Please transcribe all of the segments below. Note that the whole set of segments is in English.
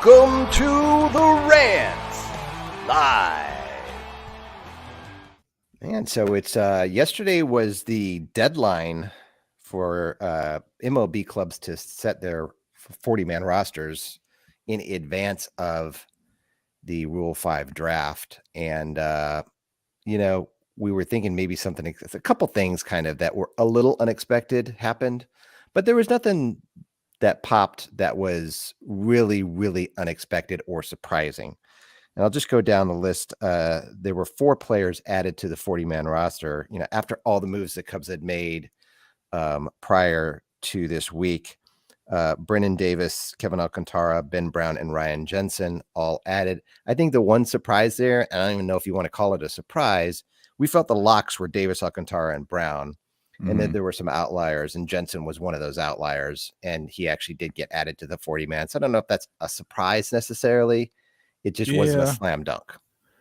Welcome to the Rants Live. And so it's yesterday was the deadline for MLB clubs to set their 40-man rosters in advance of the Rule 5 draft. And, we were thinking maybe a couple things kind of that were a little unexpected happened, but there was nothing that popped that was really, really unexpected or surprising. And I'll just go down the list. There were 4 players added to the 40-man roster, after all the moves the Cubs had made prior to this week. Brennan Davis, Kevin Alcantara, Ben Brown, and Ryan Jensen all added. I think the one surprise there, and I don't even know if you want to call it a surprise, we felt the locks were Davis, Alcantara, and Brown. And then there were some outliers, and Jensen was one of those outliers, and he actually did get added to the 40-man. So I don't know if that's a surprise necessarily. It just wasn't a slam dunk.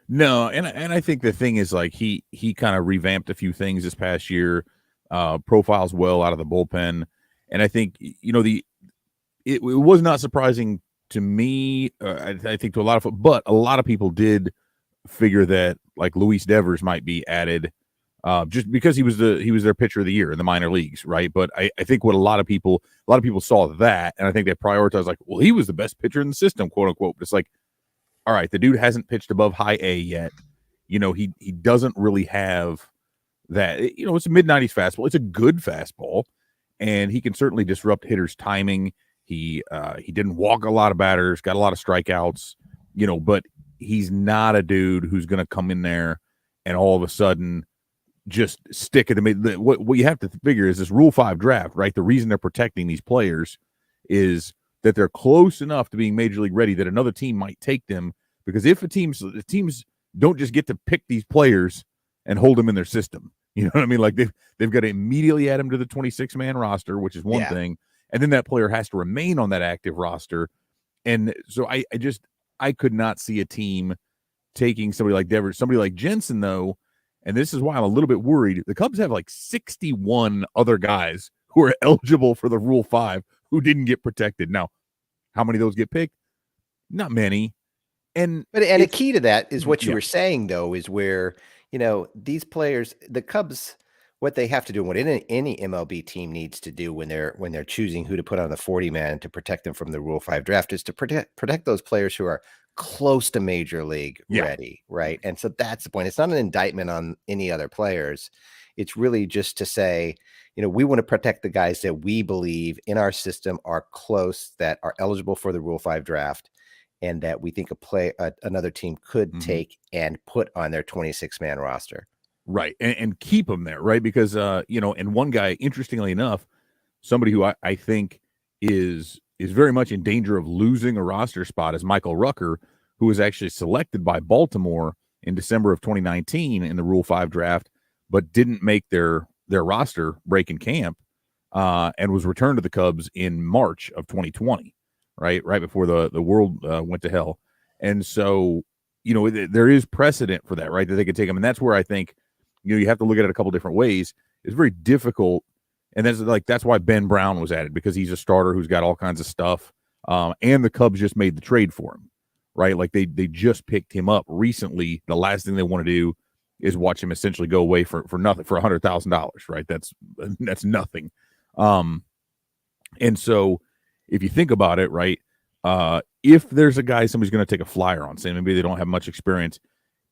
No, and I think the thing is, like, he kind of revamped a few things this past year, profiles well out of the bullpen, and I think it was not surprising to me. I think to a lot of, but a lot of people did figure that, like, Luis Devers might be added. Just because he was their pitcher of the year in the minor leagues, right? But I think what a lot of people saw that, and I think they prioritized, like, well, he was the best pitcher in the system, quote unquote. But it's like, all right, the dude hasn't pitched above high A yet. He doesn't really have that. It's a mid-90s fastball. It's a good fastball, and he can certainly disrupt hitters' timing. He didn't walk a lot of batters, got a lot of strikeouts, but he's not a dude who's going to come in there and all of a sudden just stick at the mid. What you have to figure is this Rule 5 draft, right? The reason they're protecting these players is that they're close enough to being major league ready that another team might take them, because if the teams don't just get to pick these players and hold them in their system, you know what I mean? Like, they've got to immediately add them to the 26-man roster, which is one thing, and then that player has to remain on that active roster. And so I could not see a team taking somebody like Devers, somebody like Jensen, though. And this is why I'm a little bit worried. The Cubs have like 61 other guys who are eligible for the Rule 5 who didn't get protected. Now, how many of those get picked? Not many. And a key to that is what you were saying, though, is where, these players, the Cubs, what they have to do, and what any MLB team needs to do when they're choosing who to put on the 40-man to protect them from the Rule 5 draft, is to protect those players who are close to major league ready, right? And so that's the point. It's not an indictment on any other players. It's really just to say, we want to protect the guys that we believe in our system are close, that are eligible for the Rule 5 draft, and that we think another team could take and put on their 26-man roster. Right. And keep them there, right? Because, and one guy, interestingly enough, somebody who I think is very much in danger of losing a roster spot is Michael Rucker, who was actually selected by Baltimore in December of 2019 in the Rule 5 draft, but didn't make their roster break in camp, and was returned to the Cubs in March of 2020, right before the world went to hell. And so, there is precedent for that, right, that they could take him. And that's where I think, you have to look at it a couple different ways. It's very difficult. And that's why Ben Brown was added, because he's a starter who's got all kinds of stuff. And the Cubs just made the trade for him, right? Like, they just picked him up recently. The last thing they want to do is watch him essentially go away for nothing, for $100,000, right? That's nothing. And so if you think about it, right, if there's a guy somebody's going to take a flyer on, say maybe they don't have much experience,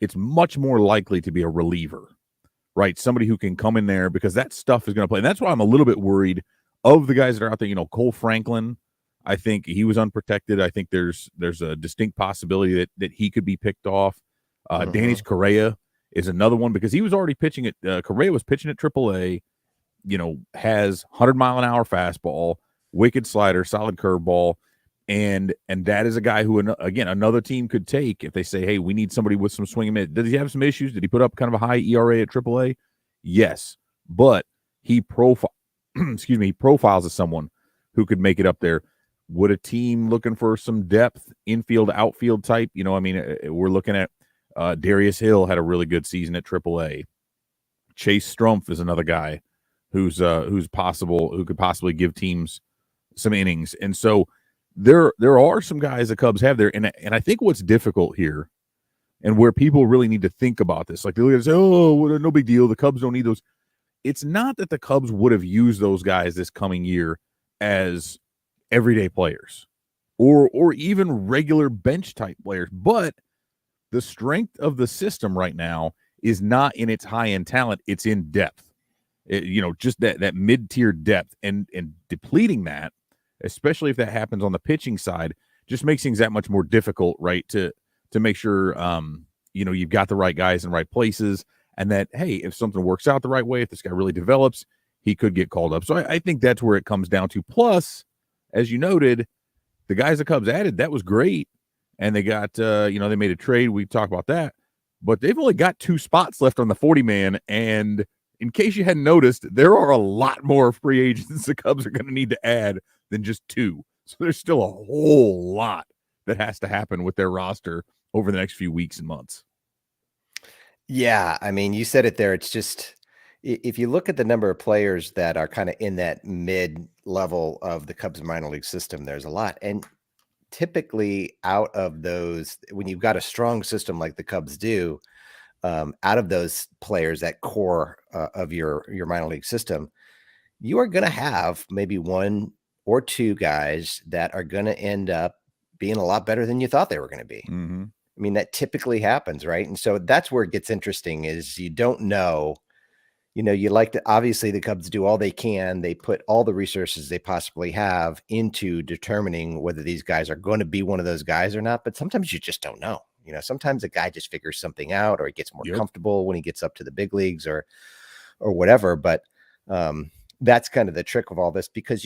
it's much more likely to be a reliever, right? Somebody who can come in there, because that stuff is going to play. And that's why I'm a little bit worried of the guys that are out there. Cole Franklin, I think he was unprotected. I think there's a distinct possibility that he could be picked off. Danis Correa is another one, because he was already pitching at Correa was pitching at AAA, has 100-mile-an-hour fastball, wicked slider, solid curveball. And that is a guy who, again, another team could take if they say, hey, we need somebody with some swing. Did he have some issues? Did he put up kind of a high ERA at AAA? Yes. But he profiles as someone who could make it up there. Would a team looking for some depth, infield, outfield type? We're looking at Darius Hill had a really good season at AAA. Chase Strumpf is another guy who could possibly give teams some innings. And so there are some guys the Cubs have there, and I think what's difficult here, and where people really need to think about this, like they look and say, "Oh, no big deal. The Cubs don't need those." It's not that the Cubs would have used those guys this coming year as everyday players, or even regular bench type players, but the strength of the system right now is not in its high end talent; it's in depth. Just that mid tier depth, and depleting that, especially if that happens on the pitching side, just makes things that much more difficult, right? To make sure you've got the right guys in the right places, and that, hey, if something works out the right way, if this guy really develops, he could get called up. So I think that's where it comes down to. Plus, as you noted, the guys the Cubs added, that was great. And they got, they made a trade. We talk about that. But they've only got 2 spots left on the 40-man. And in case you hadn't noticed, there are a lot more free agents the Cubs are going to need to add than just 2. So there's still a whole lot that has to happen with their roster over the next few weeks and months. Yeah, I mean, you said it there. It's just, if you look at the number of players that are kind of in that mid level of the Cubs minor league system, there's a lot. And typically out of those, when you've got a strong system like the Cubs do, out of those players, that core of your minor league system, you are going to have maybe 1 or 2 guys that are going to end up being a lot better than you thought they were going to be. Mm-hmm. I mean, that typically happens, right? And so that's where it gets interesting, is you don't know, you like to, obviously the Cubs do all they can. They put all the resources they possibly have into determining whether these guys are going to be one of those guys or not. But sometimes you just don't know. Sometimes a guy just figures something out, or he gets more comfortable when he gets up to the big leagues or whatever. But that's kind of the trick of all this, because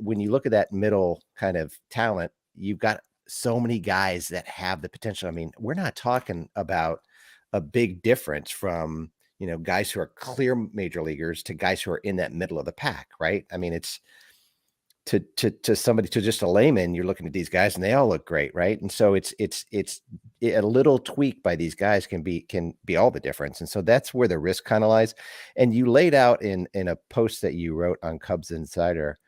when you look at that middle kind of talent, you've got so many guys that have the potential. I mean, we're not talking about a big difference from, guys who are clear major leaguers to guys who are in that middle of the pack, right? I mean, it's to somebody, to just a layman, you're looking at these guys and they all look great, right? And so it's a little tweak by these guys can be all the difference. And so that's where the risk kind of lies. And you laid out in a post that you wrote on Cubs Insider,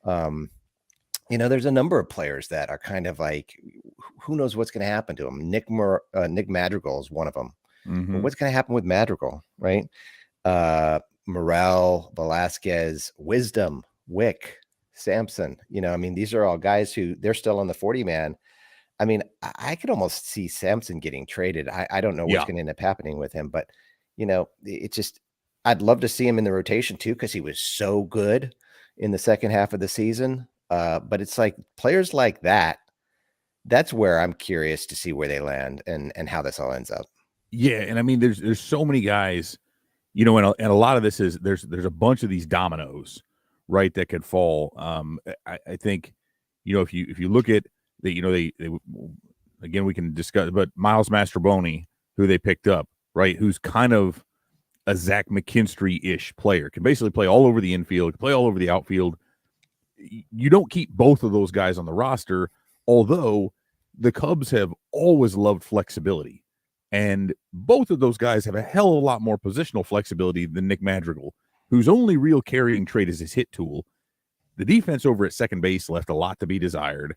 there's a number of players that are kind of like, who knows what's going to happen to them. Nick Madrigal is one of them. Mm-hmm. Well, what's going to happen with Madrigal, right? Morel, Velasquez, Wisdom, Wick, Sampson. These are all guys who they're still on the 40-man. I mean, I could almost see Sampson getting traded. I don't know what's going to end up happening with him, but it's just, I'd love to see him in the rotation too, because he was so good in the second half of the season. But it's like players like that, that's where I'm curious to see where they land and how this all ends up. Yeah. And I mean, there's so many guys, and a lot of this is there's a bunch of these dominoes, right, that could fall. I think, if you look at the, they again, we can discuss, but Miles Mastrobuoni, who they picked up, right, who's kind of a Zach McKinstry-ish player, can basically play all over the infield, play all over the outfield. You don't keep both of those guys on the roster, although the Cubs have always loved flexibility. And both of those guys have a hell of a lot more positional flexibility than Nick Madrigal, whose only real carrying trait is his hit tool. The defense over at second base left a lot to be desired.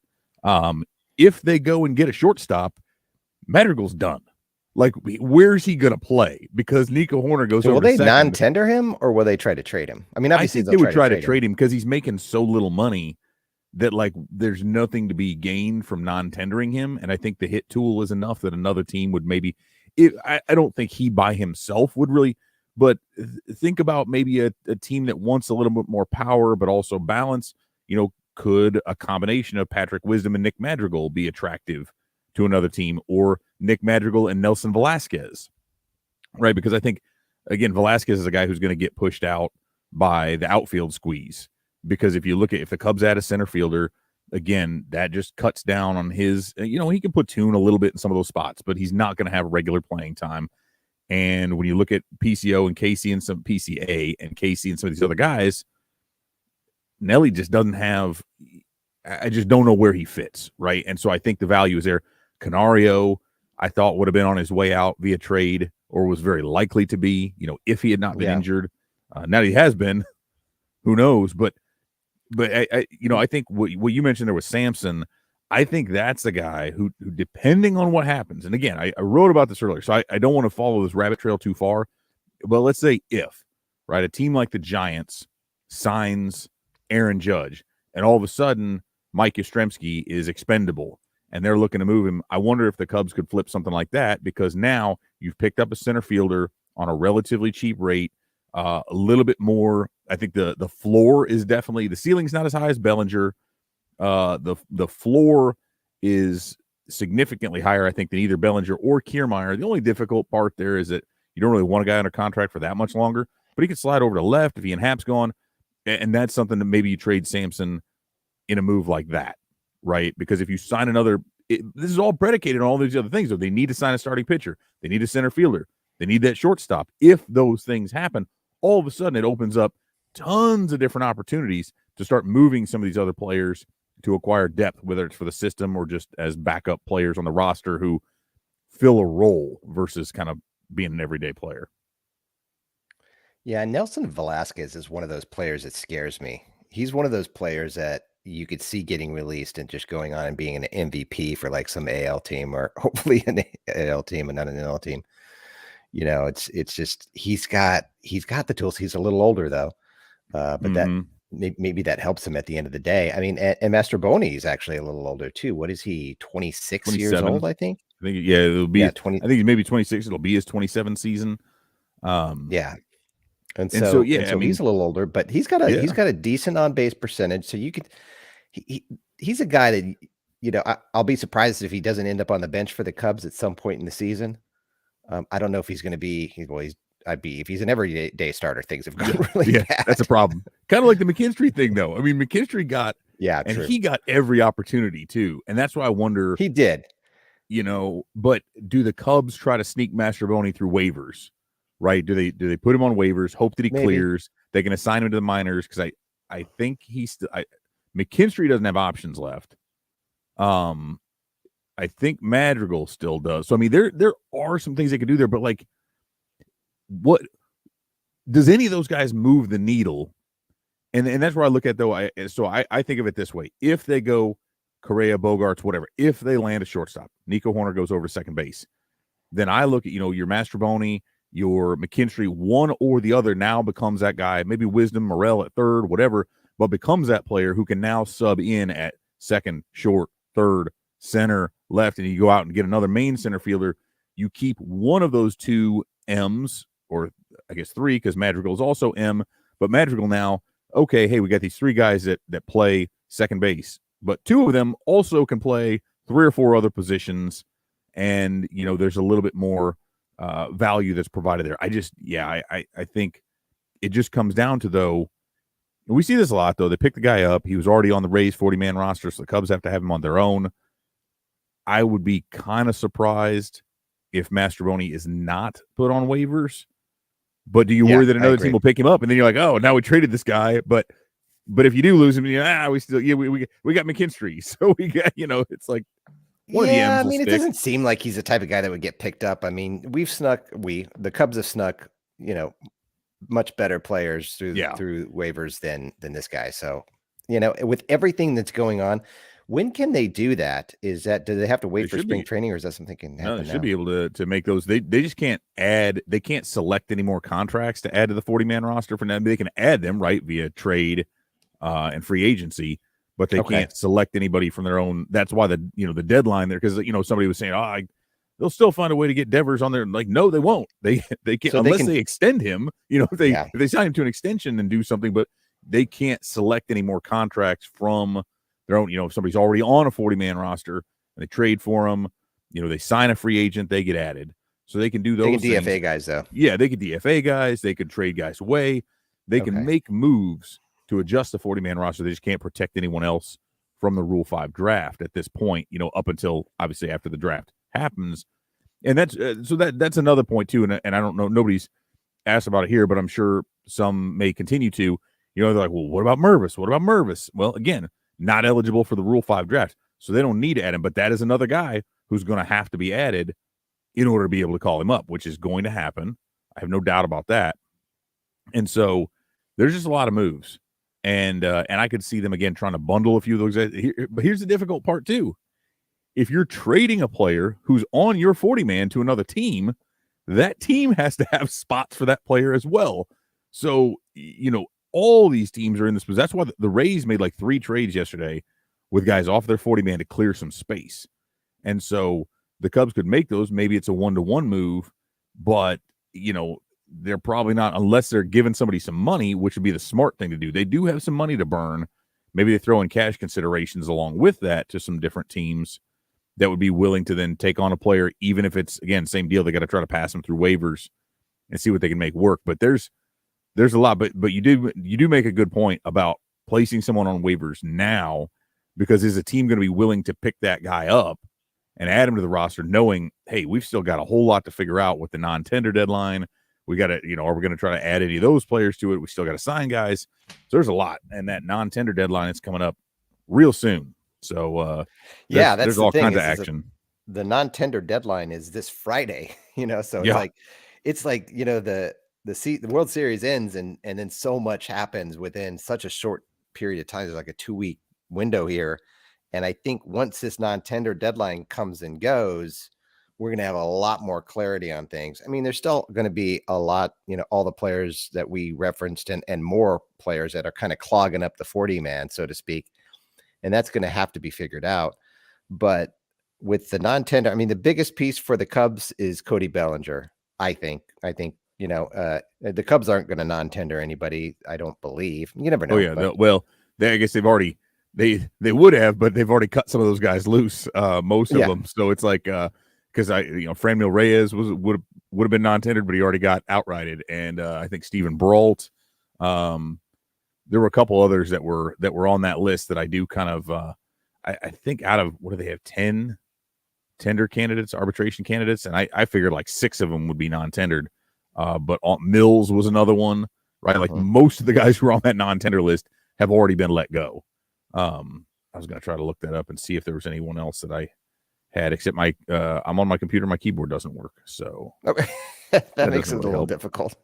If they go and get a shortstop, Madrigal's done. Like, where's he going to play? Because Nico Horner goes over. Will they non-tender him, or will they try to trade him? I mean, obviously I think they would try to trade him because he's making so little money that, like, there's nothing to be gained from non-tendering him. And I think the hit tool is enough that another team would maybe. I don't think he by himself would really. But think about maybe a team that wants a little bit more power, but also balance. Could a combination of Patrick Wisdom and Nick Madrigal be attractive to another team, or Nick Madrigal and Nelson Velasquez, right? Because I think, again, Velasquez is a guy who's going to get pushed out by the outfield squeeze. Because if you look at, if the Cubs add a center fielder, again, that just cuts down on his, he can platoon a little bit in some of those spots, but he's not going to have regular playing time. And when you look at PCO and Casey and some PCA and Casey and some of these other guys, Nelly just doesn't have, I just don't know where he fits, right? And so I think the value is there. Canario, I thought would have been on his way out via trade, or was very likely to be, if he had not been injured. Now he has been, who knows? But but I think what you mentioned there was Samson. I think that's the guy who depending on what happens, and again, I wrote about this earlier, so I don't want to follow this rabbit trail too far. But let's say if, right, a team like the Giants signs Aaron Judge, and all of a sudden Mike Yastrzemski is expendable, and they're looking to move him. I wonder if the Cubs could flip something like that, because now you've picked up a center fielder on a relatively cheap rate, a little bit more. I think the floor is definitely, the ceiling's not as high as Bellinger. The floor is significantly higher, I think, than either Bellinger or Kiermaier. The only difficult part there is that you don't really want a guy under contract for that much longer, but he could slide over to left if Ian Happ's gone, and that's something that maybe you trade Samson in a move like that, right? Because if you sign another, this is all predicated on all these other things. So they need to sign a starting pitcher, they need a center fielder, they need that shortstop. If those things happen, all of a sudden it opens up tons of different opportunities to start moving some of these other players to acquire depth, whether it's for the system or just as backup players on the roster who fill a role versus kind of being an everyday player. Yeah, Nelson Velasquez is one of those players that scares me. He's one of those players that you could see getting released and just going on and being an MVP for like some AL team, or hopefully an AL team and not an NL team. It's just he's got the tools. He's a little older though, but that maybe that helps him at the end of the day. I mean, and Mastrobuoni is actually a little older too. What is he? 26 years old, I think. Yeah, it'll be 20. I think maybe 26. It'll be his 27th season. Yeah. And so he's a little older, but he's got a decent on base percentage. So you could, he's a guy that, I'll be surprised if he doesn't end up on the bench for the Cubs at some point in the season. I don't know if he's going to be, if he's an everyday starter, things have gone really bad. That's a problem. Kind of like the McKinstry thing though. I mean, McKinstry got, and true. He got every opportunity too. And that's why I wonder. He did. But do the Cubs try to sneak Mastrobuoni through waivers? Right? Do they put him on waivers, hope that he clears? They can assign him to the minors, because I think McKinstry doesn't have options left. I think Madrigal still does. So I mean, there are some things they could do there, but like, what does any of those guys move the needle? And that's where I look at though. I think of it this way: if they go Correa, Bogarts, whatever, if they land a shortstop, Nico Horner goes over to second base, then I look at your Mastrobuoni, your McKinstry, one or the other now becomes that guy, maybe Wisdom, Morel at third, whatever, but becomes that player who can now sub in at second, short, third, center, left, and you go out and get another main center fielder. You keep one of those two M's, or I guess three, because Madrigal is also M, but Madrigal now, okay, hey, we got these three guys that play second base, but two of them also can play three or four other positions, and there's a little bit more value that's provided there. I think it just comes down to, though, and we see this a lot, though, they pick the guy up, he was already on the Rays 40-man roster, so the Cubs have to have him on their own. I would be kind of surprised if Mastrobuoni is not put on waivers, but do you worry that another team will pick him up, and then you're like, oh, now we traded this guy, but if you do lose him, we still we got McKinstry, so we got it's like, I mean, it doesn't seem like he's the type of guy that would get picked up. I mean, the Cubs have snuck, much better players through waivers than this guy. So, with everything that's going on, when can they do that? Do they have to wait for spring training, or is that something can happen? No, they should be able to make those. They just can't add. They can't select any more contracts to add to the 40-man roster for now. They can add them via trade and free agency, but they can't select anybody from their own. That's why the deadline there, because somebody was saying, they'll still find a way to get Devers on there. Like, no, they won't. They can't, so unless they extend him. If they sign him to an extension and do something, but they can't select any more contracts from their own. If somebody's already on a 40-man roster and they trade for them, they sign a free agent, they get added. So they can do those. They can DFA guys though. Yeah, they could DFA guys. They could trade guys away. They can make moves to adjust the 40-man roster. They just can't protect anyone else from the Rule 5 draft at this point, up until obviously after the draft happens. And that's that's another point too. And I don't know, nobody's asked about it here, but I'm sure some may continue to, they're like, well, what about Mervis? What about Mervis? Well, again, not eligible for the Rule 5 draft. So they don't need to add him, but that is another guy who's going to have to be added in order to be able to call him up, which is going to happen. I have no doubt about that. And so there's just a lot of moves. And I could see them again trying to bundle a few of those guys. But here's the difficult part too. If you're trading a player who's on your 40-man to another team, that team has to have spots for that player as well. So, all these teams are in this. That's why the Rays made like 3 trades yesterday with guys off their 40-man to clear some space. And so the Cubs could make those. Maybe it's a 1-to-1 move, but, they're probably not, unless they're giving somebody some money, which would be the smart thing to do. They do have some money to burn. Maybe they throw in cash considerations along with that to some different teams that would be willing to then take on a player, even if it's, again, same deal. They got to try to pass them through waivers and see what they can make work. But there's a lot. But you do make a good point about placing someone on waivers now, because is a team going to be willing to pick that guy up and add him to the roster, knowing, hey, we've still got a whole lot to figure out with the non-tender deadline. We got to, are we going to try to add any of those players to it? We still got to sign guys. So there's a lot. And that non-tender deadline is coming up real soon. So, there's all kinds of action. The non-tender deadline is this Friday, so it's like, the World Series ends and then so much happens within such a short period of time. There's like a 2-week window here. And I think once this non-tender deadline comes and goes, we're going to have a lot more clarity on things. I mean, there's still going to be a lot, all the players that we referenced and more players that are kind of clogging up the 40-man, so to speak. And that's going to have to be figured out. But with the non-tender, I mean, the biggest piece for the Cubs is Cody Bellinger. I think, the Cubs aren't going to non-tender anybody. I don't believe. You never know. Oh yeah. I guess they've already, they would have, but they've already cut some of those guys loose. Most of them. So it's like, because Franmil Reyes would have been non-tendered, but he already got outrighted. And I think Steven Brault, there were a couple others that were on that list that I do kind of, I think out of, what do they have, 10 tender candidates, arbitration candidates, and I figured like 6 of them would be non-tendered. But Mills was another one, right? Like most of the guys who were on that non-tender list have already been let go. I was going to try to look that up and see if there was anyone else that I had, except I'm on my computer, my keyboard doesn't work, so that makes it a little difficult.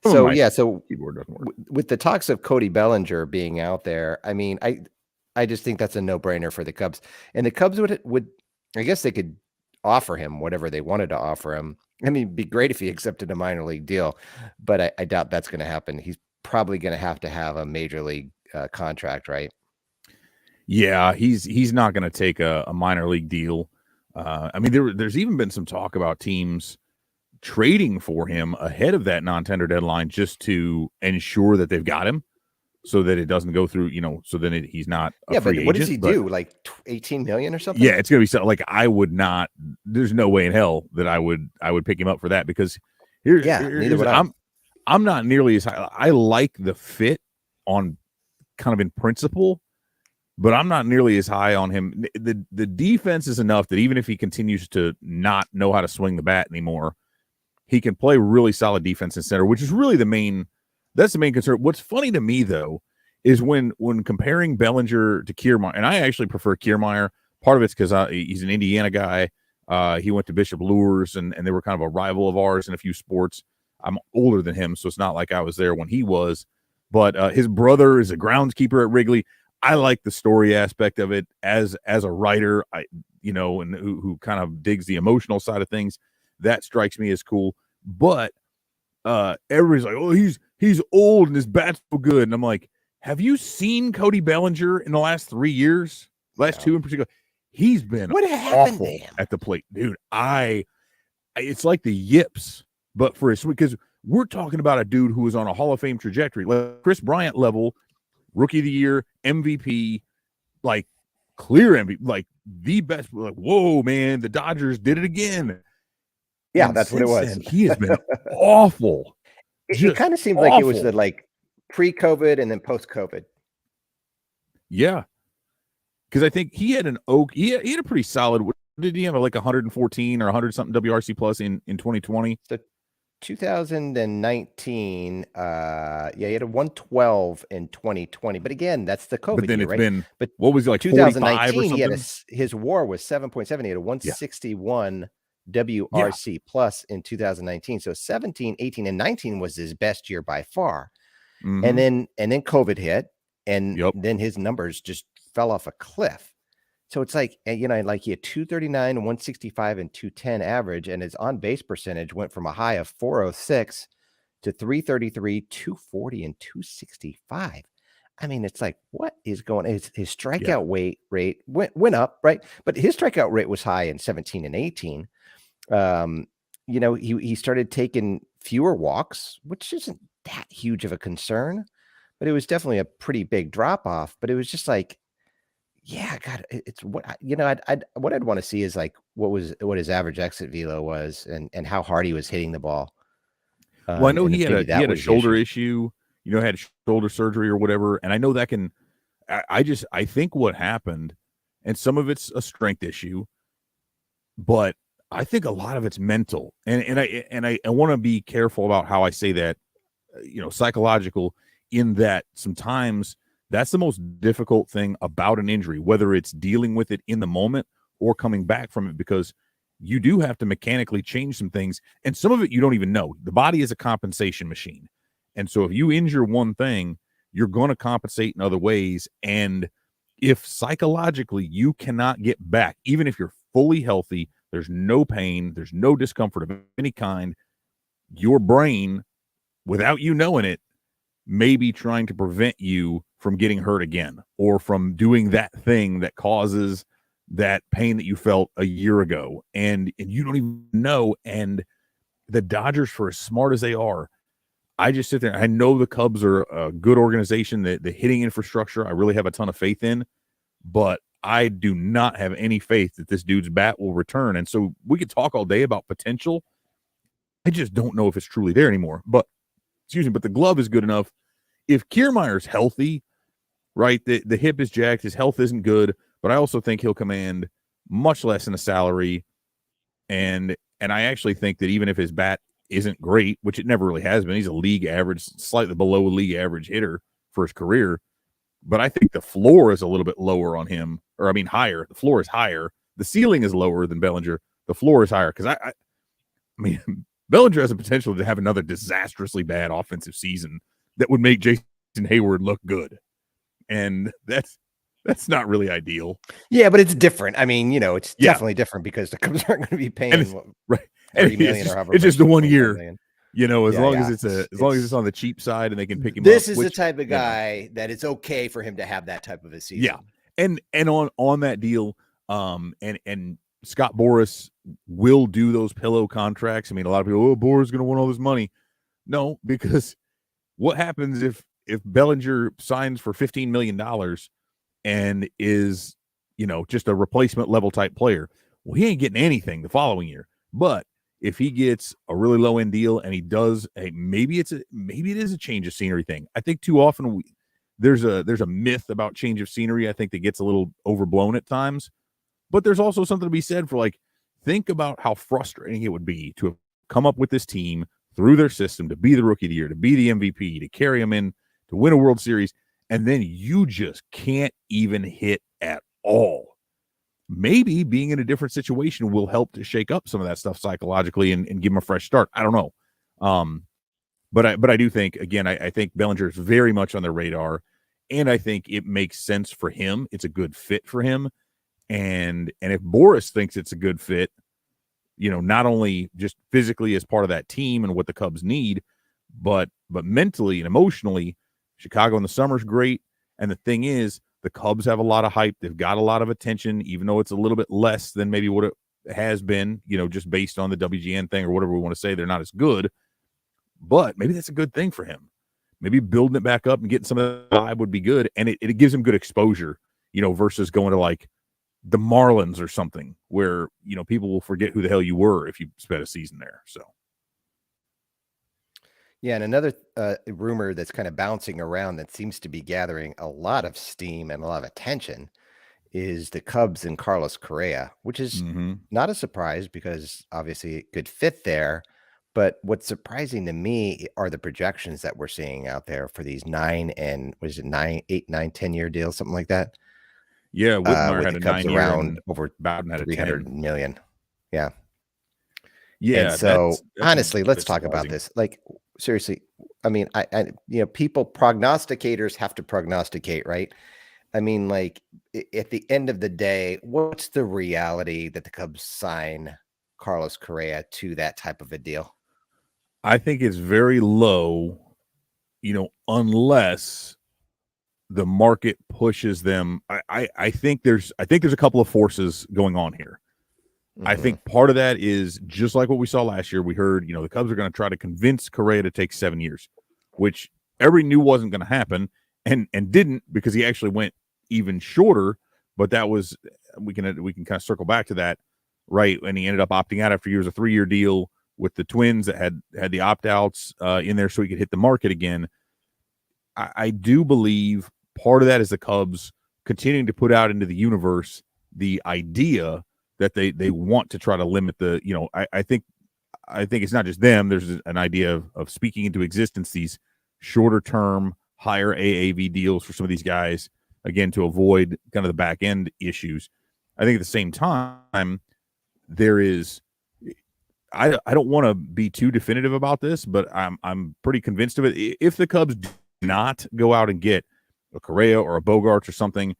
So keyboard doesn't work. With the talks of Cody Bellinger being out there, I mean, I just think that's a no-brainer for the Cubs. And the Cubs would I guess they could offer him whatever they wanted to offer him. I mean, it'd be great if he accepted a minor league deal, but I doubt that's going to happen. He's probably going to have a major league contract, right? Yeah, he's not going to take a minor league deal. I mean, there's even been some talk about teams trading for him ahead of that non-tender deadline just to ensure that they've got him, so that it doesn't go through, so then he's not a free agent. What does he do? Like 18 million or something? Yeah, it's going to be something like, I would not. There's no way in hell that I would pick him up for that, because I'm not nearly as high. I like the fit on kind of in principle, but I'm not nearly as high on him. The defense is enough that even if he continues to not know how to swing the bat anymore, he can play really solid defense in center, which is really that's the main concern. What's funny to me, though, is when comparing Bellinger to Kiermaier, and I actually prefer Kiermaier. Part of it's because he's an Indiana guy. He went to Bishop Luers, and they were kind of a rival of ours in a few sports. I'm older than him, so it's not like I was there when he was. But his brother is a groundskeeper at Wrigley. I like the story aspect of it as a writer, and who kind of digs the emotional side of things. That strikes me as cool. But everybody's like, oh, he's old and his bat's so good. And I'm like, have you seen Cody Bellinger in the last 3 years? Last 2 in particular? He's been awful at the plate, dude. It's like the yips, but for his, because we're talking about a dude who was on a Hall of Fame trajectory, like Chris Bryant level, Rookie of the Year, MVP, like clear MVP, like the best. Like, whoa, man, the Dodgers did it again. Yeah, that's what it was. He has been awful. It kind of seemed like it was the pre-COVID and then post-COVID. Yeah, because I think he had he had a pretty solid. Did he have like 114 or 100 something WRC plus in 2020? So 2019, he had a 112 in 2020. But again, that's the COVID. But then year, it's right? been, but what was it, like 2019? He had his WAR was 7.7. He had a 161 WRC plus in 2019. So 17, 18, and 19 was his best year by far. and Mm-hmm. then COVID hit, and Yep. then his numbers just fell off a cliff. So it's like, like he had 239, 165, and 210 average, and his on base percentage went from a high of 406 to 333, 240, and 265. I mean, it's like, what is going on? His Yeah. strikeout rate went up, right? But his strikeout rate was high in 17 and 18. He started taking fewer walks, which isn't that huge of a concern, but it was definitely a pretty big drop off. But it was just like, yeah, God, it's what what I'd want to see is like what his average exit velo was, and how hard he was hitting the ball. Well, I know And if maybe he that had a was the shoulder issue. issue, had shoulder surgery or whatever, and I know that can. I think what happened, and some of it's a strength issue, but I think a lot of it's mental, and I want to be careful about how I say that, psychological, in that sometimes that's the most difficult thing about an injury, whether it's dealing with it in the moment or coming back from it, because you do have to mechanically change some things, and some of it you don't even know. The body is a compensation machine, and so if you injure one thing, you're going to compensate in other ways. And if psychologically you cannot get back, even if you're fully healthy, there's no pain, there's no discomfort of any kind, your brain, without you knowing it, may be trying to prevent you from getting hurt again, or from doing that thing that causes that pain that you felt a year ago, and you don't even know. And the Dodgers, for as smart as they are, I just sit there. I know the Cubs are a good organization. The hitting infrastructure, I really have a ton of faith in, but I do not have any faith that this dude's bat will return. And so we could talk all day about potential. I just don't know if it's truly there anymore. But the glove is good enough. If Kiermaier's healthy, right, the hip is jacked, his health isn't good, but I also think he'll command much less in a salary. And I actually think that even if his bat isn't great, which it never really has been, he's a league average, slightly below league average hitter for his career. But I think the floor is a little bit lower on him, or I mean higher. The floor is higher. The ceiling is lower than Bellinger. The floor is higher, because I mean, Bellinger has the potential to have another disastrously bad offensive season that would make Jason Hayward look good, and that's not really ideal. Yeah, but it's different. I mean, it's definitely different, because the Cubs aren't going to be paying right. $30 million or however. It's just the 1 year. Million. As long as as long as it's on the cheap side and they can pick him up. This is the type of guy that it's okay for him to have that type of a season. Yeah. And on that deal, and Scott Boras will do those pillow contracts. I mean, a lot of people, Boras is going to want all this money. No, because what happens if Bellinger signs for $15 million and is, just a replacement level type player? Well, he ain't getting anything the following year. But if he gets a really low end deal and he does, maybe it is a change of scenery thing. I think too often there's a myth about change of scenery. I think that gets a little overblown at times, but there's also something to be said for, like, think about how frustrating it would be to have come up with this team through their system, to be the rookie of the year, to be the MVP, to carry them in, to win a World Series, and then you just can't even hit at all. Maybe being in a different situation will help to shake up some of that stuff psychologically and give him a fresh start. I don't know. But I do think, again, I think Bellinger is very much on their radar, and I think it makes sense for him. It's a good fit for him. And if Boras thinks it's a good fit, not only just physically as part of that team and what the Cubs need, but mentally and emotionally, Chicago in the summer is great. And the thing is, the Cubs have a lot of hype. They've got a lot of attention, even though it's a little bit less than maybe what it has been, just based on the WGN thing or whatever we want to say. They're not as good, but maybe that's a good thing for him. Maybe building it back up and getting some of the vibe would be good. And it gives him good exposure, versus going to like the Marlins or something where, people will forget who the hell you were if you spent a season there. So. Yeah, and another rumor that's kind of bouncing around that seems to be gathering a lot of steam and a lot of attention is the Cubs and Carlos Correa, which is not a surprise, because obviously it could fit there. But what's surprising to me are the projections that we're seeing out there for these 9 and 10 year deals, something like that. Yeah, Whitmire had the a Cubs 9 year around over Bowden had 300 million. Yeah. Yeah. And so that's honestly, let's talk about this. Like, seriously, I mean, people, prognosticators have to prognosticate, right? I mean, like at the end of the day, what's the reality that the Cubs sign Carlos Correa to that type of a deal? I think it's very low, unless the market pushes them. I think there's a couple of forces going on here. I think part of that is just like what we saw last year. We heard, the Cubs are going to try to convince Correa to take 7 years, which everybody knew wasn't going to happen, and didn't, because he actually went even shorter. But that was, we can kind of circle back to that, right? And he ended up opting out after years, a 3-year deal with the Twins that had the opt outs in there, so he could hit the market again. I do believe part of that is the Cubs continuing to put out into the universe the idea that they want to try to limit the, I think it's not just them. There's an idea of speaking into existence these shorter term, higher AAV deals for some of these guys, again, to avoid kind of the back end issues. I think at the same time, there is, I don't want to be too definitive about this, but I'm pretty convinced of it. If the Cubs do not go out and get a Correa or a Bogaerts or something,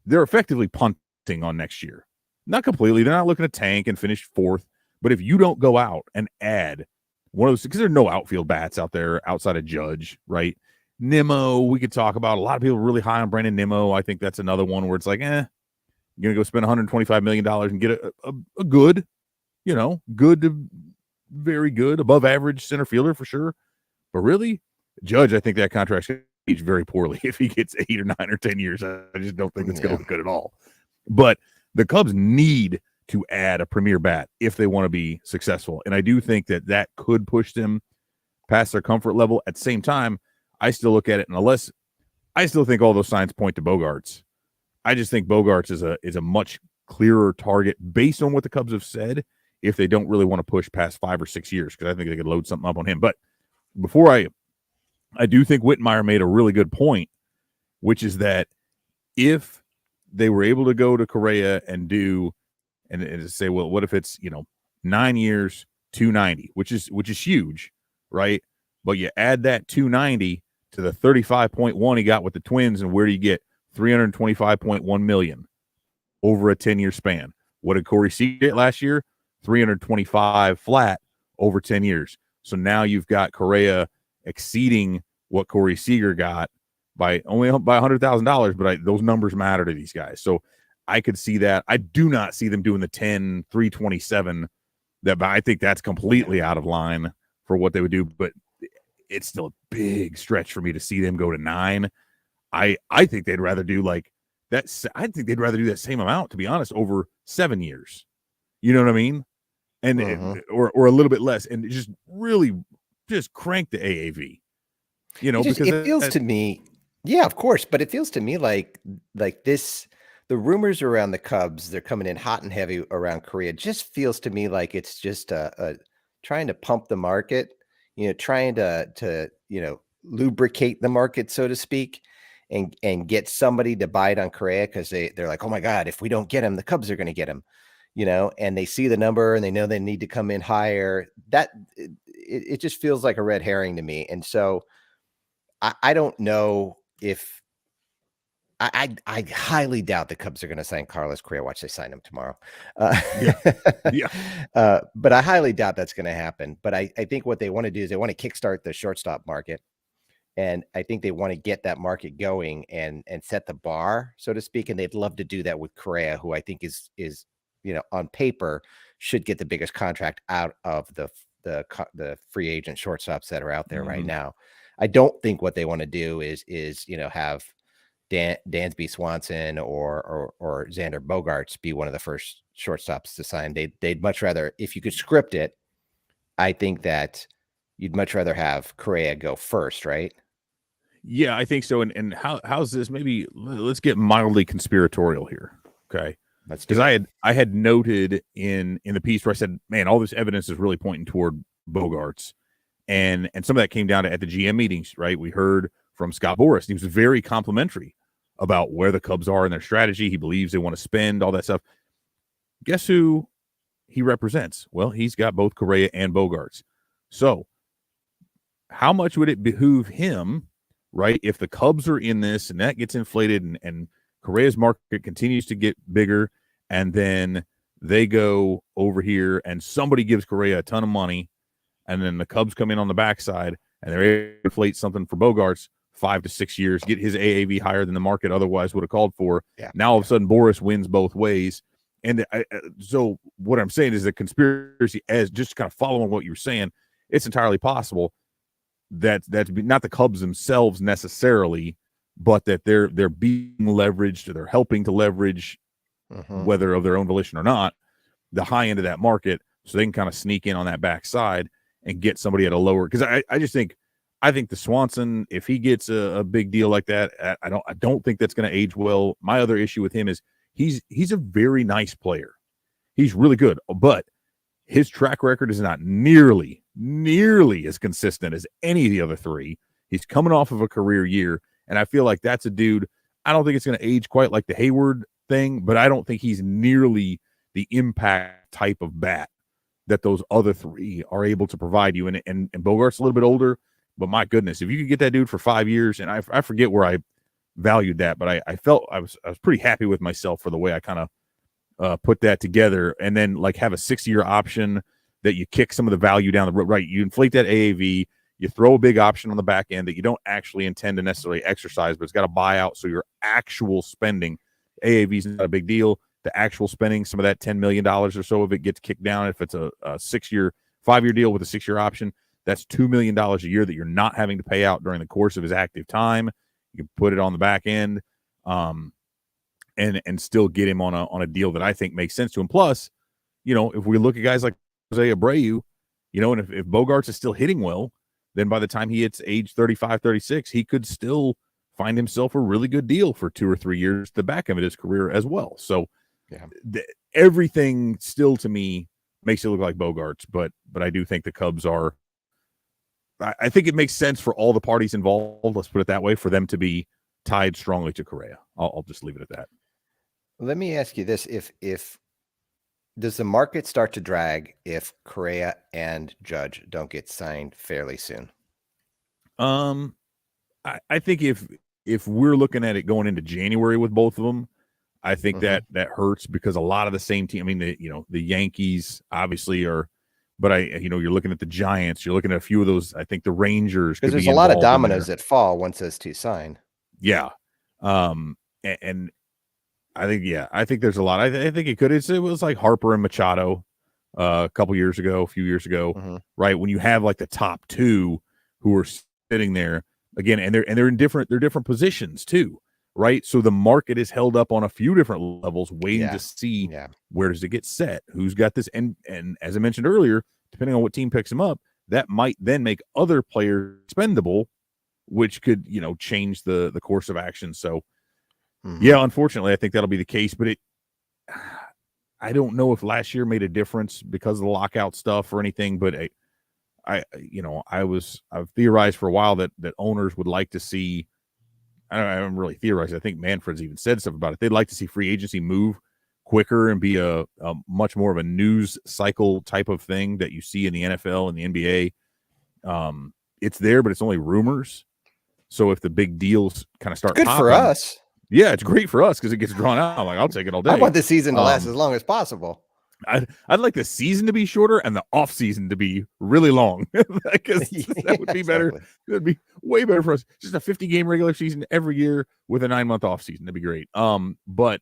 they're effectively punting on next year. Not completely. They're not looking to tank and finish 4th. But if you don't go out and add one of those, because there are no outfield bats out there outside of Judge, right? Nimmo, we could talk about. A lot of people are really high on Brandon Nimmo. I think that's another one where it's like, you're going to go spend $125 million and get a good, good to very good, above average center fielder for sure. But really, Judge, I think that contract's going to age very poorly if he gets 8 or 9 or 10 years. I just don't think it's going to look good at all. But the Cubs need to add a premier bat if they want to be successful. And I do think that could push them past their comfort level. At the same time, I still look at it, and unless I still think all those signs point to Bogaerts, I just think Bogaerts is a much clearer target based on what the Cubs have said if they don't really want to push past 5 or 6 years, because I think they could load something up on him. But before I do think Whitmire made a really good point, which is that if they were able to go to Correa and say, well, what if it's 9 years, 290, which is huge, right? But you add that 290 to the 35.1 he got with the Twins, and where do you get 325.1 million over a 10-year span? What did Corey Seager get last year? 325 flat over 10 years. So now you've got Correa exceeding what Corey Seager got by $100,000, but those numbers matter to these guys. So I could see that. I do not see them doing the 10, 327. But I think that's completely out of line for what they would do. But it's still a big stretch for me to see them go to 9. I think they'd rather do like that. I think they'd rather do that same amount, to be honest, over 7 years. You know what I mean? And or a little bit less, and just really just crank the AAV. Because it feels to me, yeah, of course, but it feels to me like this. The rumors around the Cubs, they're coming in hot and heavy around Korea. Just feels to me like it's just a trying to pump the market, trying to lubricate the market, so to speak, and get somebody to buy it on Korea, because they're like, oh my God, if we don't get him, the Cubs are going to get him. And they see the number and they know they need to come in higher. That it just feels like a red herring to me. And so I don't know if I highly doubt the Cubs are going to sign Carlos Correa. Watch, they sign him tomorrow. But I highly doubt that's going to happen. But I think what they want to do is they want to kickstart the shortstop market. And I think they want to get that market going and set the bar, so to speak. And they'd love to do that with Correa, who I think is on paper should get the biggest contract out of the free agent shortstops that are out there right now. I don't think what they want to do is have Dansby Swanson or Xander Bogaerts be one of the first shortstops to sign. They'd much rather, if you could script it, I think that you'd much rather have Correa go first, right? Yeah, I think so. And how's this? Maybe let's get mildly conspiratorial here. Okay. Because I had noted in the piece where I said, man, all this evidence is really pointing toward Bogaerts. And some of that came down to at the GM meetings, right? We heard from Scott Boras. He was very complimentary about where the Cubs are in their strategy. He believes they want to spend all that stuff. Guess who he represents? Well, he's got both Correa and Bogaerts. So how much would it behoove him, right? If the Cubs are in this and that gets inflated and Correa's market continues to get bigger, and then they go over here and somebody gives Correa a ton of money, and then the Cubs come in on the backside and they're able to inflate something for Bogarts 5 to 6 years, get his AAV higher than the market otherwise would have called for. Yeah. Now all of a sudden Boris wins both ways. And so what I'm saying is the conspiracy, as just kind of following what you were saying, it's entirely possible that that's not the Cubs themselves necessarily, but that they're being leveraged, or they're helping to leverage, whether of their own volition or not, the high end of that market, so they can kind of sneak in on that backside and get somebody at a lower. Because I think the Swanson, if he gets a big deal like that, I don't think that's going to age well. My other issue with him is he's a very nice player. He's really good, but his track record is not nearly as consistent as any of the other three. He's coming off of a career year, and I feel like that's a dude. I don't think it's going to age quite like the Hayward thing, but I don't think he's nearly the impact type of bat that those other three are able to provide you. And Bogart's a little bit older, but my goodness, if you could get that dude for 5 years, and I forget where I valued that, but I felt I was pretty happy with myself for the way I kind of put that together, and then like have a 6-year option that you kick some of the value down the road. Right, you inflate that AAV, you throw a big option on the back end that you don't actually intend to necessarily exercise, but it's got a buyout, so your actual spending, AAV is not a big deal. The actual spending, some of that $10 million or so of it gets kicked down. If it's a 5-year deal with a 6-year option, that's $2 million a year that you're not having to pay out during the course of his active time. You can put it on the back end, and still get him on a deal that I think makes sense to him. Plus, if we look at guys like Jose Abreu, and if Bogarts is still hitting well, then by the time he hits age 35, 36, he could still find himself a really good deal for 2 or 3 years, the back end of his career as well. So everything still to me makes it look like Bogarts, but I do think the Cubs are. I think it makes sense for all the parties involved. Let's put it that way, for them to be tied strongly to Correa. I'll just leave it at that. Let me ask you this: if does the market start to drag if Correa and Judge don't get signed fairly soon? I think if we're looking at it going into January with both of them, I think that hurts, because a lot of the same team. I mean, the Yankees obviously are, but you're looking at the Giants. You're looking at a few of those. I think the Rangers, because there's a lot of dominoes that fall once those two sign. Yeah, and I think there's a lot. I think it could. It was like Harper and Machado a few years ago, right? When you have like the top two who are sitting there again, and they're in different positions too, right? So the market is held up on a few different levels, waiting to see where does it get set, who's got this, and as I mentioned earlier, depending on what team picks them up, that might then make other players expendable, which could change the course of action. So unfortunately, I think that'll be the case. But I don't know if last year made a difference because of the lockout stuff or anything. But I've theorized for a while that owners would like to see. I haven't really theorized. I think Manfred's even said stuff about it. They'd like to see free agency move quicker and be a much more of a news cycle type of thing that you see in the NFL and the NBA. It's there, but it's only rumors. So if the big deals kind of start good popping, for us. Yeah, it's great for us because it gets drawn out. Like, I'll take it all day. I want the season to last as long as possible. I'd like the season to be shorter and the off season to be really long, because that would be better. Exactly. It would be way better for us. Just a 50-game regular season every year with a 9-month off season. That'd be great. But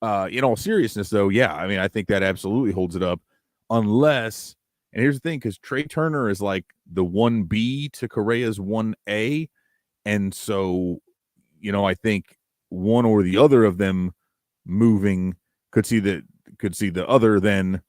in all seriousness, though, I mean, I think that absolutely holds it up, unless. And here's the thing, because Trey Turner is like the 1B to Correa's 1A, and so I think one or the other of them moving could see the other then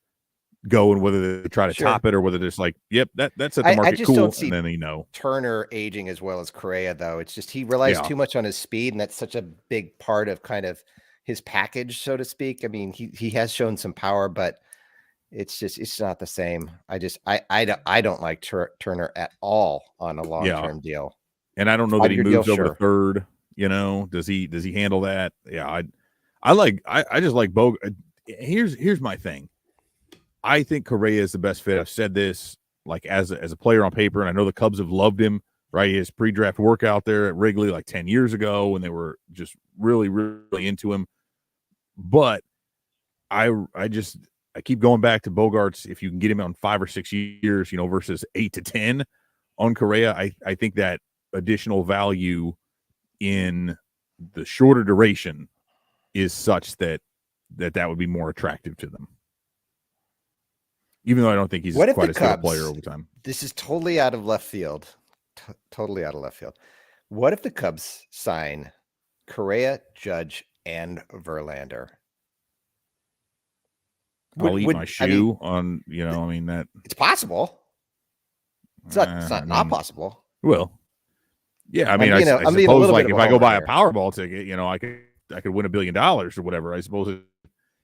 go, and whether they try to top it or whether it's like, yep, that's at the market. I just don't see, and then Turner aging as well as Correa, though. It's just he relies too much on his speed, and that's such a big part of kind of his package, so to speak. I mean, he has shown some power, but it's not the same. I don't like Turner at all on a long-term deal. And I don't know that he moves over to third. Does he handle that? Yeah, I just like Bogart. Here's my thing. I think Correa is the best fit. I've said this like as a player on paper, and I know the Cubs have loved him, right? His pre-draft workout there at Wrigley like 10 years ago when they were just really, really into him. But I keep going back to Bogarts. If you can get him on 5 or 6 years, versus 8 to 10 on Correa, I think that additional value in the shorter duration is such that would be more attractive to them. Even though I don't think he's quite as good a player over time. This is totally out of left field. Totally out of left field. What if the Cubs sign Correa, Judge, and Verlander? I'll eat my shoe on, that. It's possible. It's not possible. Well, yeah, I suppose like if I go buy a Powerball ticket, I could win $1 billion or whatever. I suppose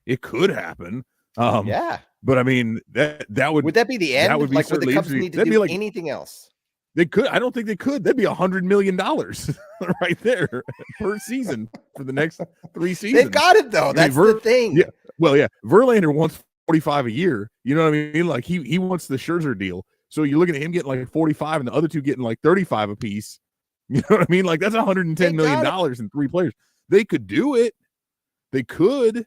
it could happen. Yeah. But I mean, that would that be the end? That would be like, certainly would the Cubs need to do like anything else? They could. I don't think they could. That'd be $100 million right there per season for the next 3 seasons. They've got it though. That's the thing. Yeah. Well, yeah. Verlander wants 45 a year. You know what I mean? Like he wants the Scherzer deal. So you're looking at him getting like 45 and the other two getting like 35 a piece. You know what I mean? Like that's $110 million in 3 players. They could do it. They could.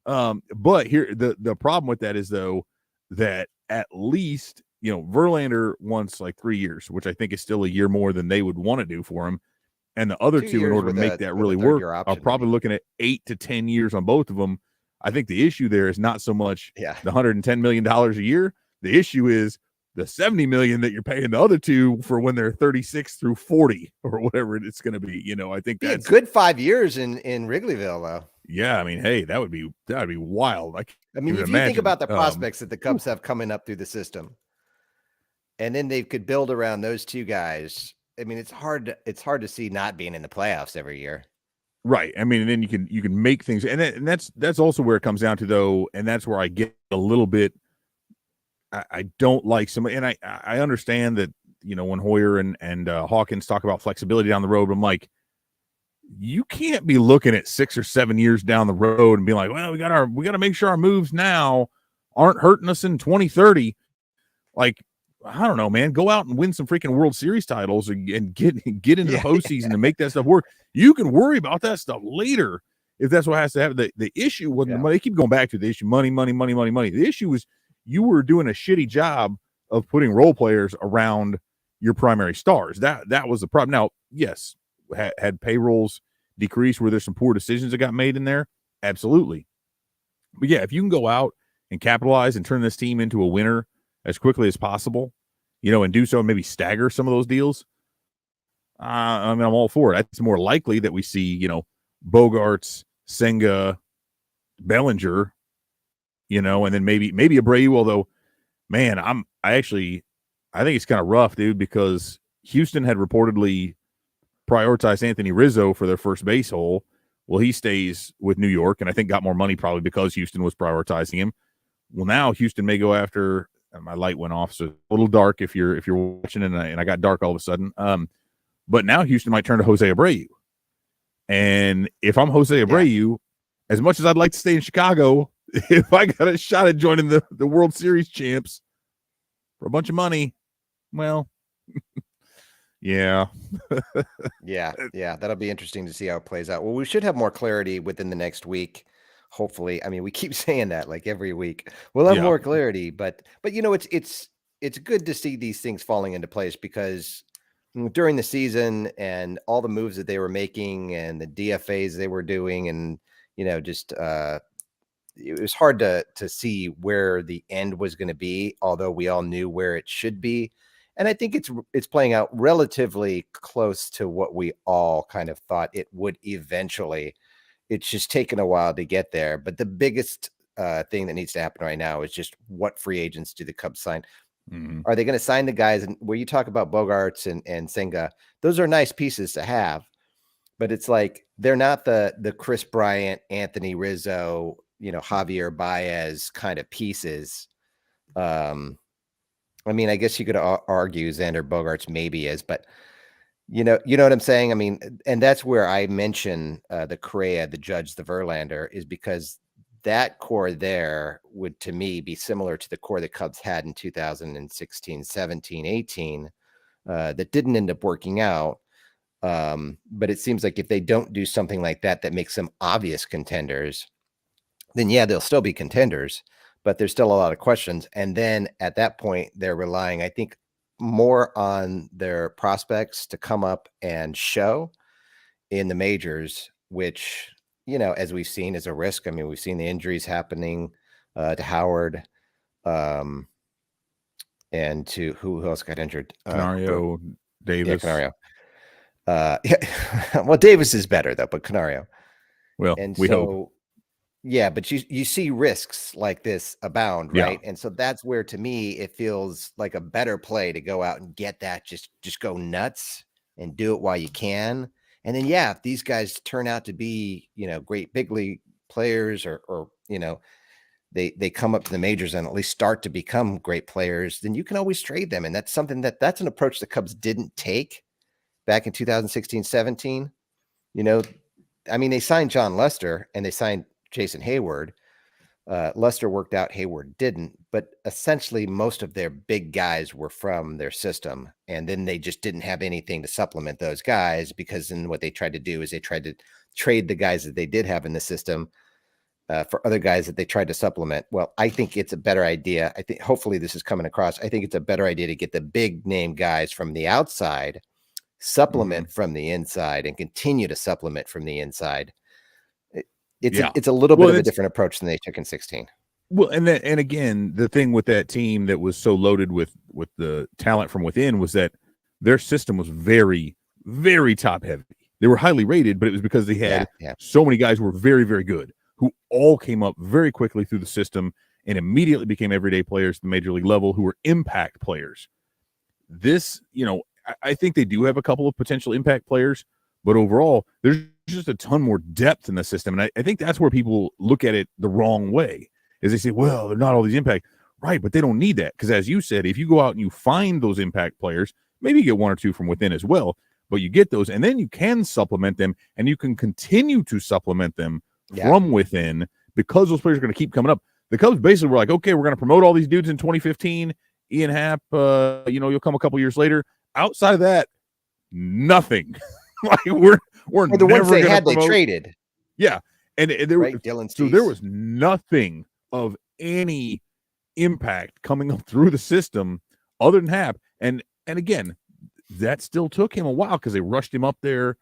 But here the problem with that is though that at least Verlander wants like 3 years, which I think is still a year more than they would want to do for him. And the other 2 in order to make that really work are probably looking at 8 to 10 years on both of them. I think the issue there is not so much the $110 million a year. The issue is the $70 million that you're paying the other two for when they're 36 through 40 or whatever it's going to be. I think that's a good 5 years in Wrigleyville though. Yeah, I mean, hey, that would be wild. If you think about the prospects that the Cubs have coming up through the system, and then they could build around those two guys. I mean, it's hard to see not being in the playoffs every year. Right. I mean, and then you can make things, and that's also where it comes down to though, and that's where I get a little bit. I don't like somebody, and I understand that when Hoyer and Hawkins talk about flexibility down the road, I'm like, you can't be looking at 6 or 7 years down the road and be like, well, we got to make sure our moves now aren't hurting us in 2030. Like, I don't know, man, go out and win some freaking World Series titles and get into the postseason and make that stuff work. You can worry about that stuff later if that's what has to happen. The issue wasn't the money. They keep going back to the issue, money. The issue was you were doing a shitty job of putting role players around your primary stars. That was the problem. Now, yes, had payrolls decreased? Were there some poor decisions that got made in there? Absolutely. But yeah, if you can go out and capitalize and turn this team into a winner as quickly as possible, and do so and maybe stagger some of those deals, I'm all for it. It's more likely that we see, Bogarts, Senga, Bellinger, and then maybe Abreu, although, man, I think it's kind of rough, dude, because Houston had reportedly prioritized Anthony Rizzo for their first base hole. Well, he stays with New York, and I think got more money probably because Houston was prioritizing him. Well, now Houston may go after. My light went off, so a little dark if you're watching, and I got dark all of a sudden. But now Houston might turn to Jose Abreu, and if I'm Jose Abreu, as much as I'd like to stay in Chicago, if I got a shot at joining the World Series champs for a bunch of money, well. Yeah. yeah. That'll be interesting to see how it plays out. Well, we should have more clarity within the next week. Hopefully. I mean, we keep saying that like every week. We'll have more clarity, but it's good to see these things falling into place because during the season and all the moves that they were making and the DFAs they were doing and just it was hard to see where the end was going to be, although we all knew where it should be. And I think it's playing out relatively close to what we all kind of thought it would eventually. It's just taken a while to get there. But the biggest thing that needs to happen right now is just what free agents do the Cubs sign? Mm-hmm. Are they going to sign the guys? And where you talk about Bogarts and Senga, those are nice pieces to have. But it's like they're not the Chris Bryant, Anthony Rizzo, Javier Baez kind of pieces. I mean, I guess you could argue Xander Bogaerts maybe is, but you know what I'm saying? I mean, and that's where I mention the Correa, the Judge, the Verlander is because that core there would, to me, be similar to the core the Cubs had in 2016, 17, 18, that didn't end up working out. But it seems like if they don't do something like that that makes them obvious contenders, then yeah, they'll still be contenders, but there's still a lot of questions. And then at that point, they're relying, I think, more on their prospects to come up and show in the majors, which, as we've seen, is a risk. I mean, we've seen the injuries happening to Howard, and to who else got injured? Canario, Davis. Yeah, Canario. Yeah. Well, Davis is better though, but Canario. Well, And we so, hope. yeah, but you see risks like this abound, right? Yeah. And so that's where, to me, it feels like a better play to go out and get that, just go nuts and do it while you can. And then, yeah, if these guys turn out to be, great big league players, or they come up to the majors and at least start to become great players, then you can always trade them. And that's something that's an approach the Cubs didn't take back in 2016, 17. I mean, they signed John Lester and they signed Jason Hayward. Lester worked out, Hayward didn't, but essentially most of their big guys were from their system. And then they just didn't have anything to supplement those guys, because then what they tried to do is they tried to trade the guys that they did have in the system for other guys that they tried to supplement. Well, I think it's a better idea. I think hopefully this is coming across. I think it's a better idea to get the big name guys from the outside, supplement from the inside, and continue to supplement from the inside. It's a little bit of a different approach than they took in 16. Well, and again, the thing with that team that was so loaded with the talent from within was that their system was very, very top heavy. They were highly rated, but it was because they had so many guys who were very, very good, who all came up very quickly through the system and immediately became everyday players at the major league level who were impact players. This, I think they do have a couple of potential impact players, but overall, there's just a ton more depth in the system. And I think that's where people look at it the wrong way, is they say, well, they're not all these impact. Right, but they don't need that, because as you said, if you go out and you find those impact players, maybe you get one or two from within as well, but you get those, and then you can supplement them, and you can continue to supplement them from within, because those players are going to keep coming up. The Cubs basically were like, okay, we're going to promote all these dudes in 2015. Ian Happ, you'll come a couple years later. Outside of that, nothing. Like we're the ones they had, promote. They traded. Yeah, and there, right, Dylan so there was nothing of any impact coming up through the system other than Happ. And again, that still took him a while because they rushed him up there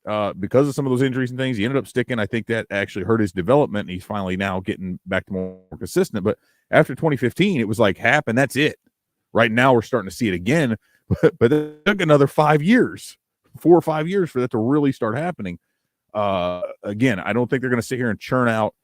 because of some of those injuries and things. He ended up sticking. I think that actually hurt his development, and he's finally now getting back to more consistent. But after 2015, it was like Happ, and that's it. Right now, we're starting to see it again, but it took another 4 or 5 years for that to really start happening. Again, I don't think they're going to sit here and churn out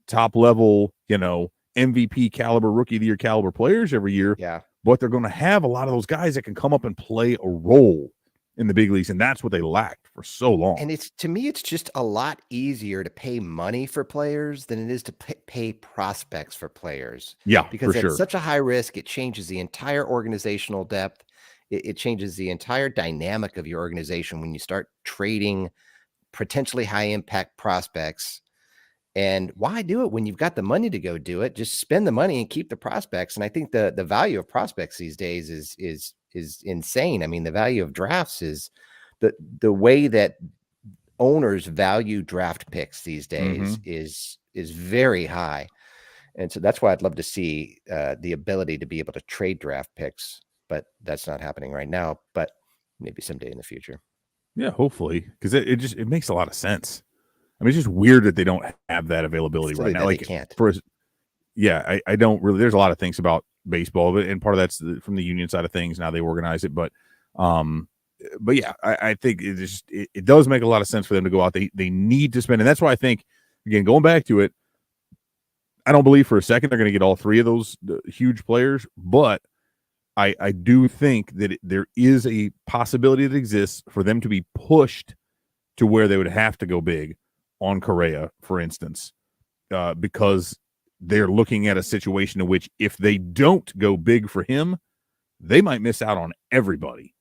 top level, MVP caliber, rookie of the year caliber players every year. Yeah. But they're going to have a lot of those guys that can come up and play a role in the big leagues. And that's what they lacked for so long. And to me, it's just a lot easier to pay money for players than it is to pay prospects for players. Yeah, because for it's such a high risk. It changes the entire organizational depth. It changes the entire dynamic of your organization when you start trading potentially high impact prospects. And why do it when you've got the money to go do it? Just spend the money and keep the prospects. And I think the value of prospects these days is insane. I mean, the value of drafts is the way that owners value draft picks these days is very high. And so that's why I'd love to see the ability to be able to trade draft picks. But that's not happening right now, but maybe someday in the future. Yeah, hopefully, because it makes a lot of sense. I mean, it's just weird that they don't have that availability right now. Like, they can't. I don't really. There's a lot of things about baseball, and part of that's from the union side of things. Now they organize it, but yeah, I think it does make a lot of sense for them to go out. They need to spend, and that's why I think, again, going back to it, I don't believe for a second they're going to get all three of those huge players, but I do think that there is a possibility that exists for them to be pushed to where they would have to go big on Correa, for instance, because they're looking at a situation in which if they don't go big for him, they might miss out on everybody.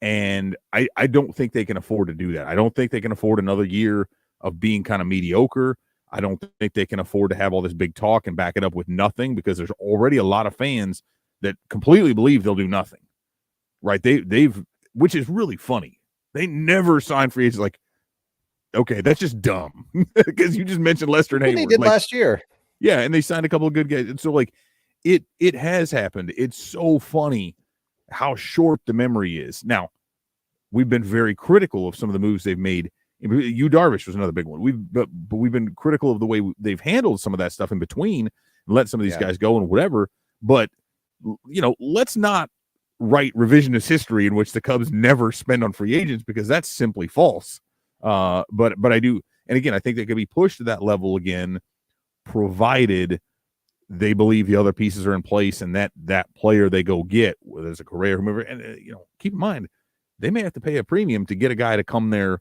And I don't think they can afford to do that. I don't think they can afford another year of being kind of mediocre. I don't think they can afford to have all this big talk and back it up with nothing, because there's already a lot of fans that completely believe they'll do nothing. Right? They've, which is really funny. They never sign free agents. Like, okay, that's just dumb, because you just mentioned Lester and Well, Hayward. they did Like, last year. yeah, and they signed a couple of good guys. And so, like, it has happened. It's so funny how short the memory is. Now, we've been very critical of some of the moves they've made. Yu Darvish was another big one. But we've been critical of the way they've handled some of that stuff in between and let some of these guys go and whatever. But, you know, let's not write revisionist history in which the Cubs never spend on free agents, because that's simply false. But I do, and again, I think they could be pushed to that level again, provided they believe the other pieces are in place and that player they go get, whether it's a Correa or whomever. And you know, keep in mind, they may have to pay a premium to get a guy to come there,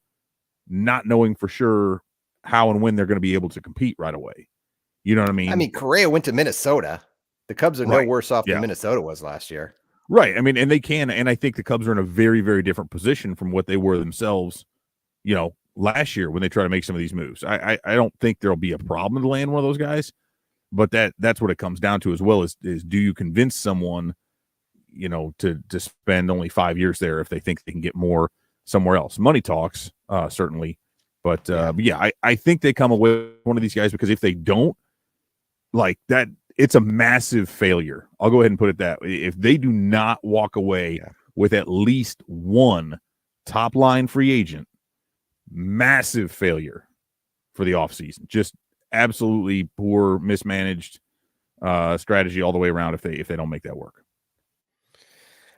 not knowing for sure how and when they're going to be able to compete right away. You know what I mean? I mean, Correa went to Minnesota. The Cubs are no worse off than Minnesota was last year. Right. I mean, and they can, and I think the Cubs are in a very, very different position from what they were themselves, you know, last year when they try to make some of these moves. I don't think there'll be a problem to land one of those guys, but that's what it comes down to as well, is do you convince someone, you know, to spend only 5 years there if they think they can get more somewhere else? Money talks, certainly. But I think they come away with one of these guys, because if they don't, like that, it's a massive failure. I'll go ahead and put it that way. If they do not walk away with at least one top line free agent, massive failure for the offseason. Just absolutely poor, mismanaged strategy all the way around if they don't make that work.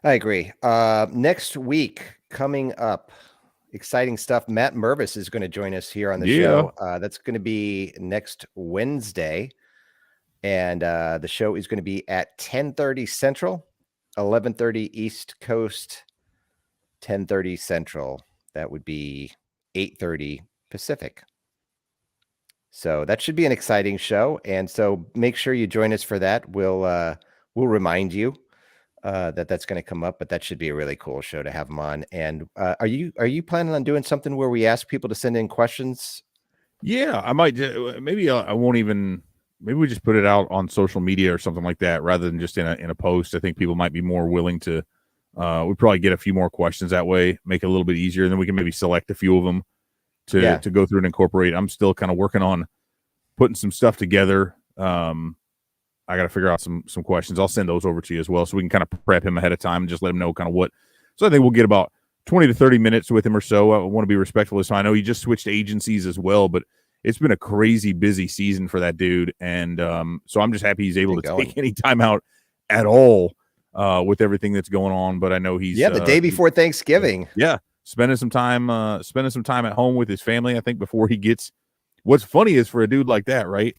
I agree. Next week coming up, exciting stuff. Matt Mervis is going to join us here on the show. That's going to be next Wednesday. And the show is going to be at 10:30 Central, 11:30 East Coast, 10:30 Central. That would be 8:30 Pacific. So that should be an exciting show. And so make sure you join us for that. We'll remind you that's going to come up, but that should be a really cool show to have them on. And are you planning on doing something where we ask people to send in questions? Yeah, I might. Maybe I won't even. Maybe we just put it out on social media or something like that, rather than just in a post. I think people might be more willing to. We probably get a few more questions that way, make it a little bit easier, and then we can maybe select a few of them to go through and incorporate. I'm still kind of working on putting some stuff together. I got to figure out some questions. I'll send those over to you as well, so we can kind of prep him ahead of time and just let him know kind of what. So I think we'll get about 20 to 30 minutes with him or so. I want to be respectful of his time. I know he just switched agencies as well, but it's been a crazy busy season for that dude. And so I'm just happy he's able to take any time out at all with everything that's going on. But I know he's the day before Thanksgiving. Spending some time at home with his family, I think, before he gets. What's funny is, for a dude like that, right?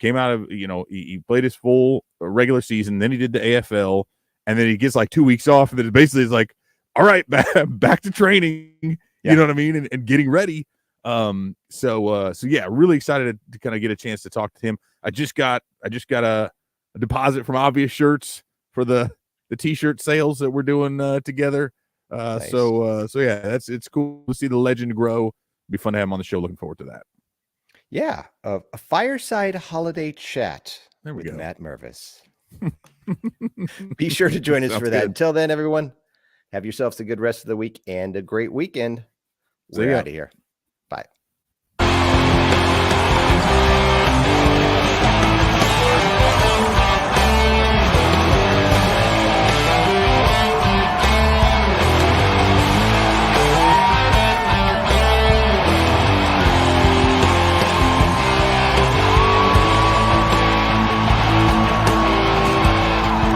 Came out of, you know, he played his full regular season, then he did the AFL, and then he gets like 2 weeks off, and then basically is like, all right, back to training. You know what I mean? And getting ready. So yeah, really excited to kind of get a chance to talk to him. I just got a deposit from Obvious Shirts for the t-shirt sales that we're doing together. Nice. So yeah, it's cool to see the legend grow. Be fun to have him on the show. Looking forward to that. Yeah, a fireside holiday chat with go. Matt Mervis. Be sure to join us for that. Good. Until then, everyone, have yourselves a good rest of the week and a great weekend. We're out of here. Bye.